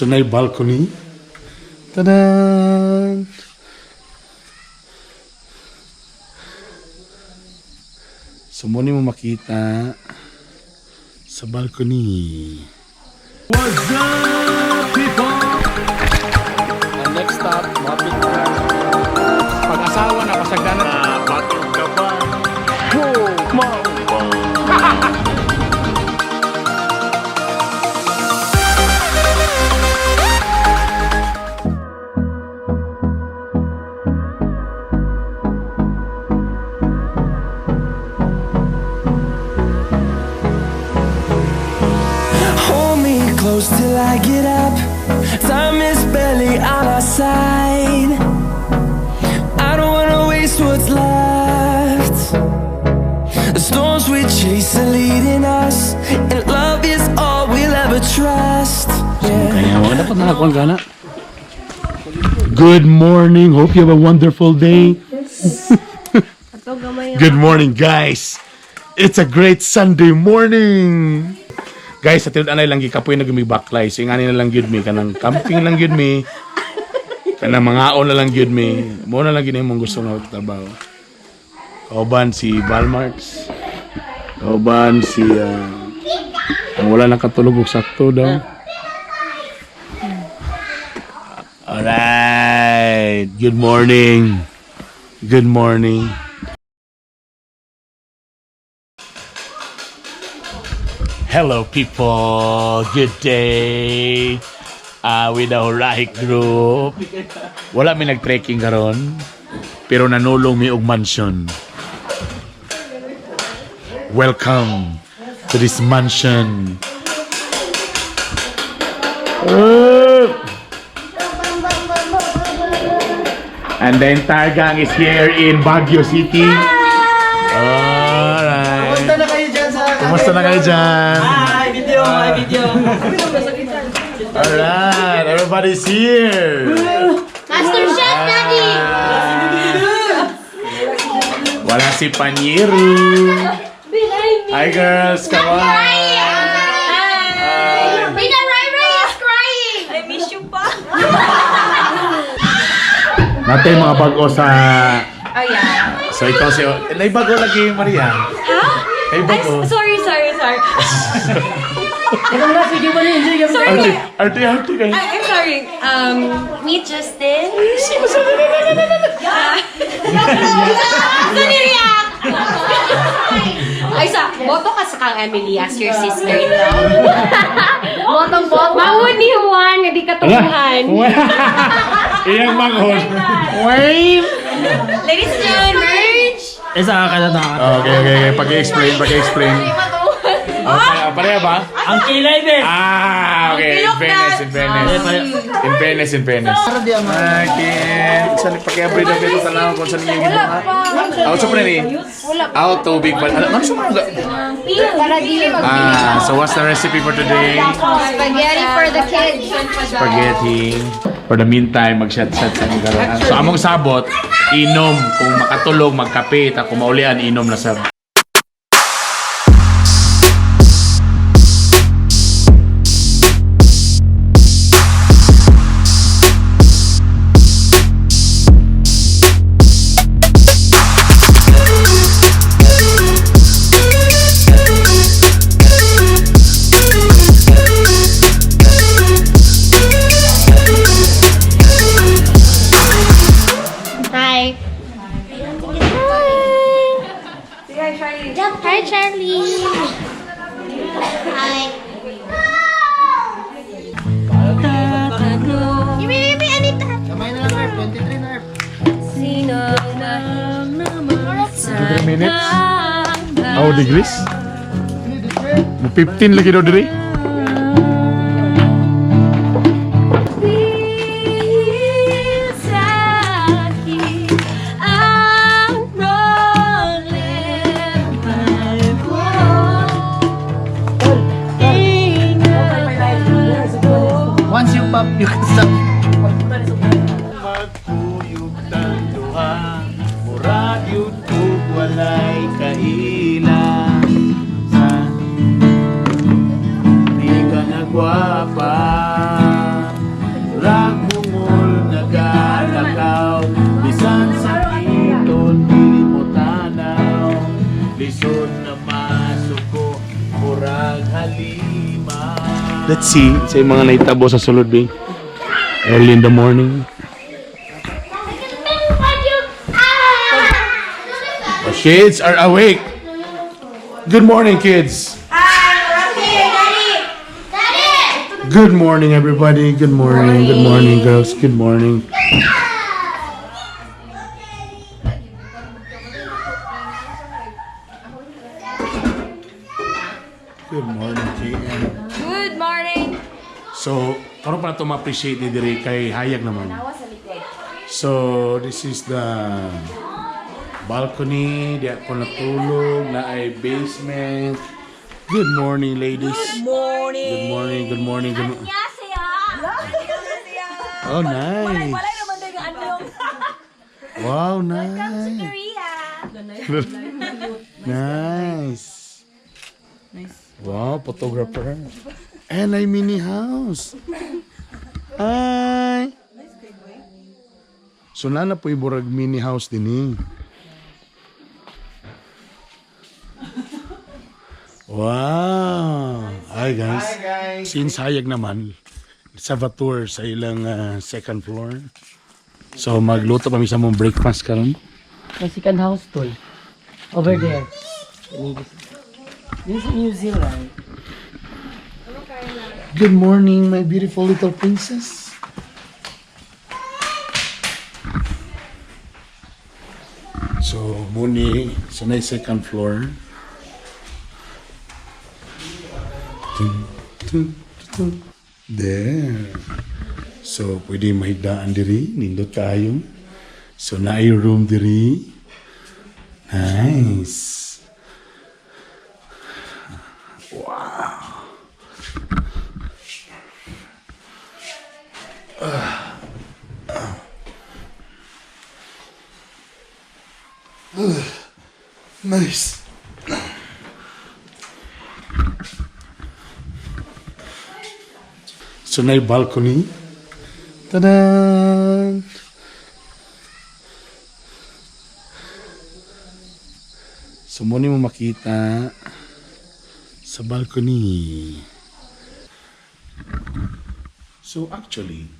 So na balcony. Tadan! So muna mo makita sa balcony. What's up, people? And next stop, mapit na. Pag-asawa na kasagdanan. Batong ka ba? Close till I get up. Time is barely on our side. I don't wanna waste what's left. The storms we chase are leading us, and love is all we'll ever trust. Kaya wala dapat nakakuha ka na. Good morning. Hope you have a wonderful day. Good morning, guys. It's a great Sunday morning. Guys, sa tinod anay lang gikapoy na gumi baklay. So ingani na lang gyud mi kanang camping lang gyud mi. Kanang mangaon na lang gyud mi. Mo na lang gyud imong gusto nga trabaho. Kauban si Balmarts. Kauban si ang wala nang katulog og sakto daw. Alright. Good morning. Good morning. Hello people, good day with the Hurahik group. Wala mi nag-trekking karon, pero nanulong mi og mansion. Welcome to this mansion. And the entire gang is here in Baguio City. Alright. Kumusta na kayo dyan? Hi, video. Alright, everybody's here. Master Chef Daddy. Wala si Panyiru. Hi girls, come on. Rina Rai is crying. I miss you pa. Natin mga bago sa... Oh yeah. So ito si... Naibago lagi Maria. Ha? Naibago. Sorry. Arte kayo. I'm sorry. Meet Justin. Ay sa, boto ka sa kang Emily as your sister-in-law. Botong-boto. Mangod ni Juan, hindi ka tubuhan. Iyang manghod. Wave! Ladies and gentlemen, merge! Isa ka na na. Okay. Pag-explain. Okay, pareha ba? Ang kilay din. Okay. In fairness. Okay. Saan pag-i-upgrade na dito sa lang kung saan yung ginawa? Out sa pre Out tubig ba? Ano sa mga? So what's the recipe for today? Spaghetti for the kids. Spaghetti. For the meantime, mag-shot-shot sa mga karoon. So among sabot, inom. Kung makatulog, magkape. Kung maulian, inom na sa... Hi, Charlie. Hi. Give me, Anita. Kamay na lang, 23 na. 3 minutes? How degrees? 15 lagi daw diri? Once you pop, you can stop. Magkuyog ng duha, murag YouTube walay kaila. Sa di ka nagwapa, Let's see. Sa mga naitabo sa sulod, Bing. Early in the morning. The kids are awake. Good morning, kids. Good morning, everybody. Good morning. Good morning, girls. Good morning. Good morning, KM. Good morning. So, karon pa na ito ma-appreciate ni Diri kay Hayag naman. So, this is the balcony. Di ako natulog na ay basement. Good morning, ladies. Good morning. Good morning, good morning. Good morning. Oh, nice. Wow, nice. Nice. Wow, photographer. And a mini house. Hi. So nana po iburag mini house din eh. Wow. Hi guys. Since hayag naman, sa tour sa ilang second floor. So magluto pa mi sa mong breakfast karon. May second house toy. Over there. This is New Zealand. Good morning, my beautiful little princess. So, muni, sa na second floor. There. So, pwede mahigdaan diri, nindot kayo. So, na yung room diri. Nice. Nice. So na yung balcony. Tada! So muna mo makita sa balcony. So actually,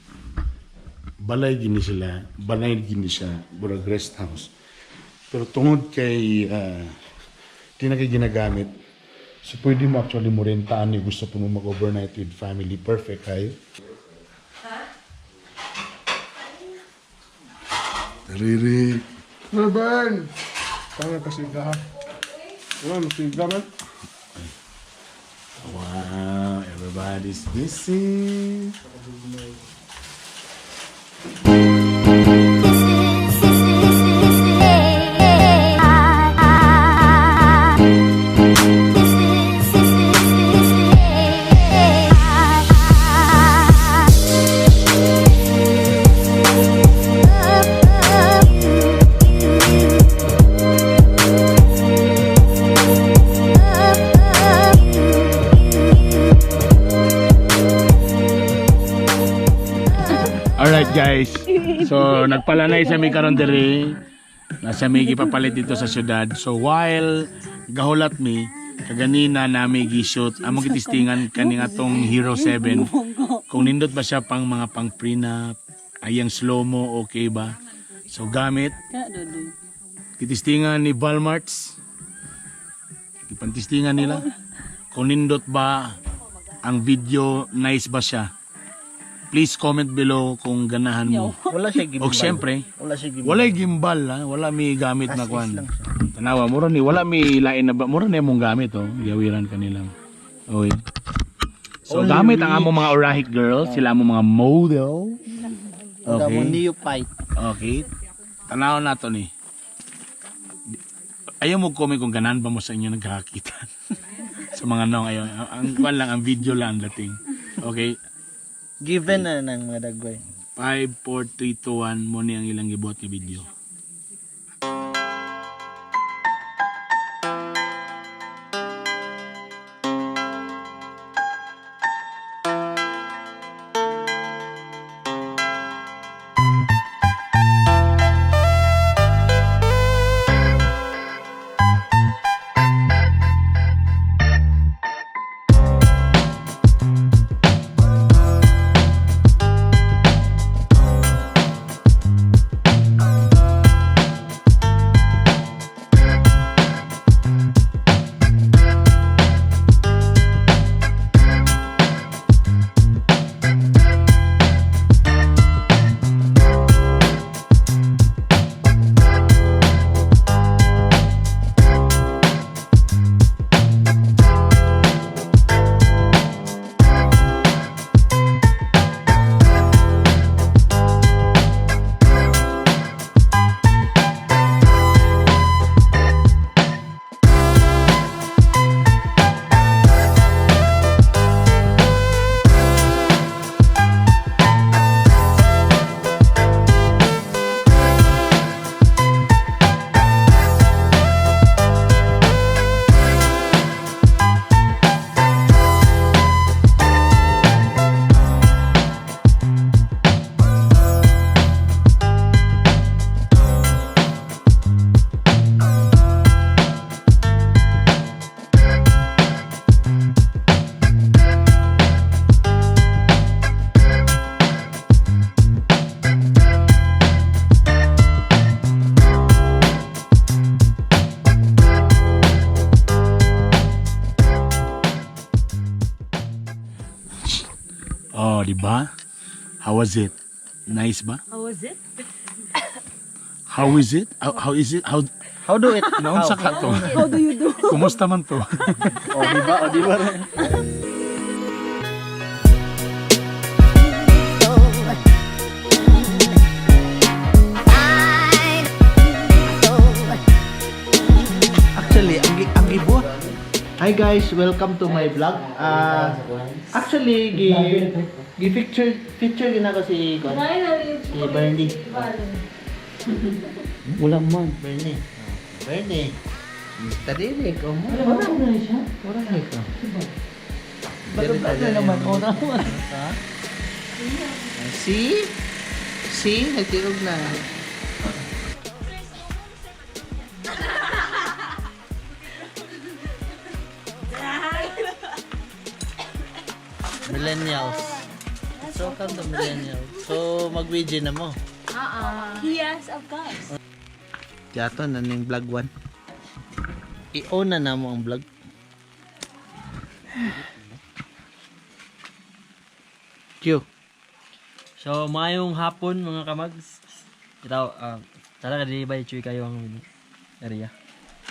balay gini sila, balay gini siya, burag rest house. Pero tungod kay di na kay ginagamit, so pwede mo actually mo rentaan yung gusto po mo mag-overnight with family. Perfect kayo. Riri. Ruben! Tama kasi ka ha. Ano, masiga man? Wow, everybody's busy. Alright guys, so nagpalanay sa mi karon diri. Nasa mi gipapalit dito sa syudad. So while gahulat mi, kaganina nami gi-shoot among gitistingan kani atong Hero 7. Kung nindot ba siya pang mga pang prenup, ayang slow mo okay ba? So gamit gitistingan ni Walmarts. Ipantistingan nila kung nindot ba ang video, nice ba siya. Please comment below kung ganahan mo. Wala siya gimbal. O siyempre, Wala siya gimbal. wala gimbal ha, wala mi gamit na kwan. Tanawa, mura ni wala mi lain na ba, mura na mong gamit oh, gawiran kanila. Okay. So gamit ang among mga Orahik girls, sila among mga model. Ang Okay. neophyte. Okay. Tanaw na to ni. Ayaw mo comment kung ganahan ba mo sa inyo nagkakita. Sa mga nong ayaw. Ang kwan lang, ang video lang dating. Okay. Given na ng mga dagway. 5, 4, 3, 2, 1 mo ni ang ilang gibuhat nga video. Ba? How was it? Nice ba? How was it? How is it? How is it? How do it? Naunsa ka to? How do you do? Kumusta man to? O, di ba? Actually, ang ibo. Hi guys, welcome to my vlog. Actually, feature gina ko si Bernie. Wala man, Bernie. Bernie. Tadili ko mo. Wala siya. Wala ka. Bago naman. Ona naman. Ha? See? Nagtirog na. Millennials. So, welcome to millennials. So, mag-video na mo. Yes, of course. Tiyato na ning vlog 1. I-on na mo ang vlog. Q. So, mayong hapon mga kamags. Ito, talaga di ba i kayo ang area.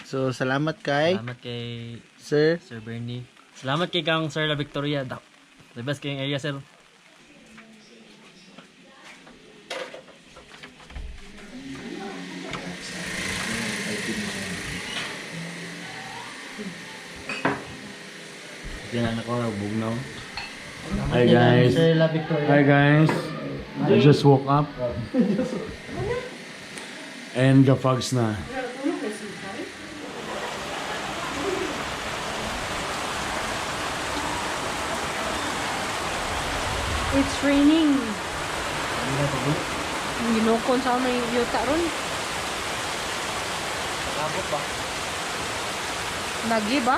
So, salamat kay Salamat kay Sir. Sir Bernie. Salamat kay kang Sir La Victoria. The best kayong area, sir. Yan ako bugnaw. Hi guys. Sir La Victoria. Hi guys. I just woke up. And gafags na. It's raining. Ginukon sa may yuta ron. Lagi ba?